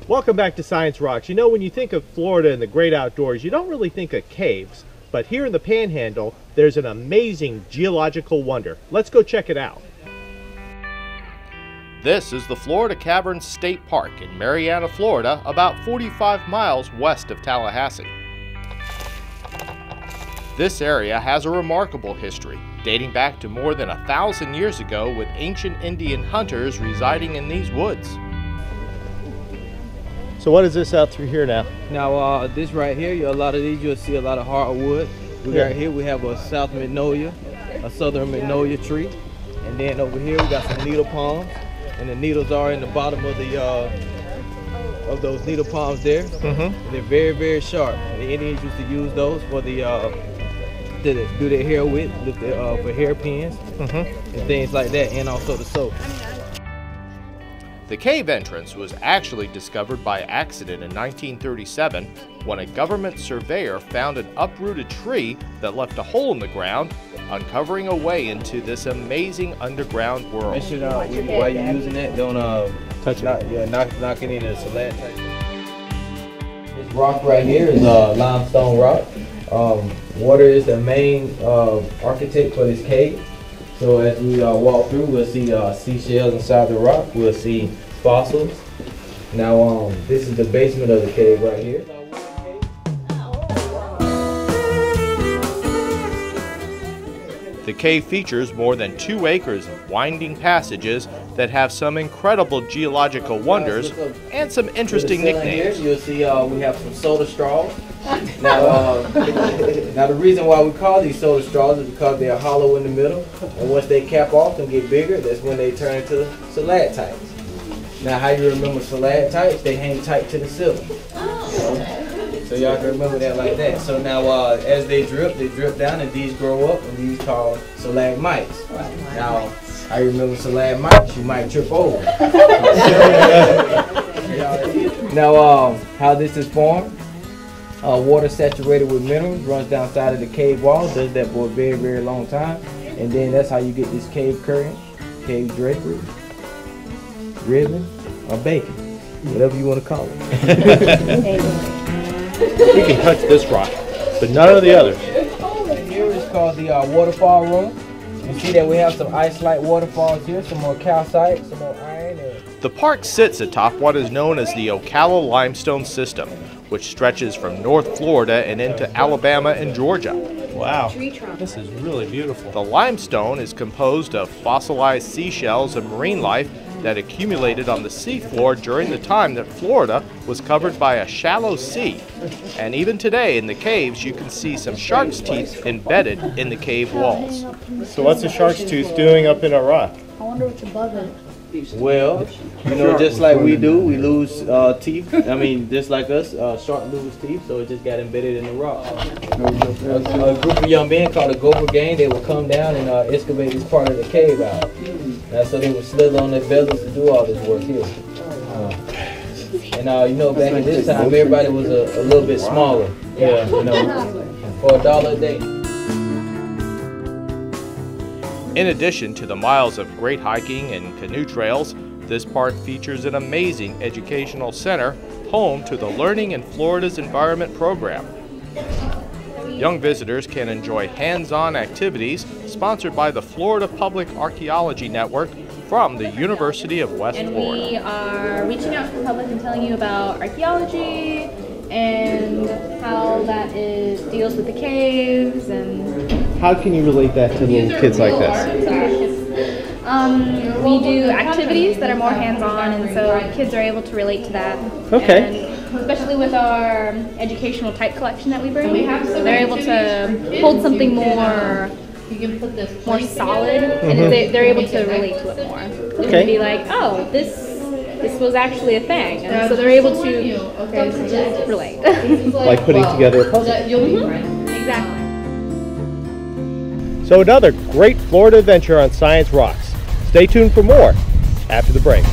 Welcome back to Science Rocks. You know, when you think of Florida and the great outdoors, you don't really think of caves. But here in the Panhandle, there's an amazing geological wonder. Let's go check it out. This is the Florida Caverns State Park in Marianna, Florida, about 45 miles west of Tallahassee. This area has a remarkable history, dating back to more than 1,000 years ago, with ancient Indian hunters residing in these woods. So what is this out through here now? Now this right here, a lot of these you'll see a lot of hardwood. Right here we have a south magnolia, a southern magnolia tree, and then over here we got some needle palms, and the needles are in the bottom of the of those needle palms there. And they're very, very sharp. And the Indians used to use those for the to do their hair with for hairpins and things like that, and also the soap. The cave entrance was actually discovered by accident in 1937 when a government surveyor found an uprooted tree that left a hole in the ground, uncovering a way into this amazing underground world. Make sure while you're using it, don't touch it. Knock any of the stalactites. This rock right here is limestone rock. Water is the main architect for this cave. So as we walk through, we'll see seashells inside the rock. We'll see fossils. Now, this is the basement of the cave right here. The cave features more than 2 acres of winding passages that have some incredible geological wonders and some interesting nicknames. You'll see we have some soda straws. Now, now the reason why we call these soda straws is because they are hollow in the middle, and once they cap off and get bigger, that's when they turn into stalactites. Now, how you remember stalactites? They hang tight to the ceiling. So y'all can remember that like that. So now, as they drip down, and these grow up, and these called stalagmites. Now, I remember stalagmites, you might trip over. Now, how this is formed? Water saturated with minerals runs down side of the cave wall, does that for a very, very long time, and then that's how you get this cave curtain, cave drapery, ribbon, or bacon, whatever you want to call it. We can touch this rock, but none of the others. Here is called the waterfall room. You see that we have some ice-like waterfalls here, some more calcite, some more iron. The park sits atop what is known as the Ocala limestone system, which stretches from North Florida and into Alabama and Georgia. Wow, this is really beautiful. The limestone is composed of fossilized seashells and marine life that accumulated on the seafloor during the time that Florida was covered by a shallow sea. And even today in the caves you can see some shark's teeth embedded in the cave walls. So what's a shark's tooth doing up in a rock? I wonder what's above it. Well, you know, just like we do, we lose teeth. I mean, just like us, shark lose teeth, so it just got embedded in the rock. A group of young men called a gopher gang, they would come down and excavate this part of the cave out. So they would slither on their bellies to do all this work here. And you know, back in this time, everybody was a little bit smaller. Yeah, you know, for $1 a day. In addition to the miles of great hiking and canoe trails, this park features an amazing educational center, home to the Learning in Florida's Environment program. Young visitors can enjoy hands-on activities sponsored by the Florida Public Archaeology Network from the University of West Florida. And we are reaching out to the public and telling you about archaeology and how that deals with the caves. And how can you relate that to little kids like this? We do activities that are more hands-on, and so kids are able to relate to that. Okay. And especially with our educational type collection that we bring, they're able to hold something more solid, and they're able to relate to it more. Okay. And be like, oh, this was actually a thing, and so they're able to relate. Like putting together a puzzle. Exactly. So another great Florida adventure on Science Rocks. Stay tuned for more after the break.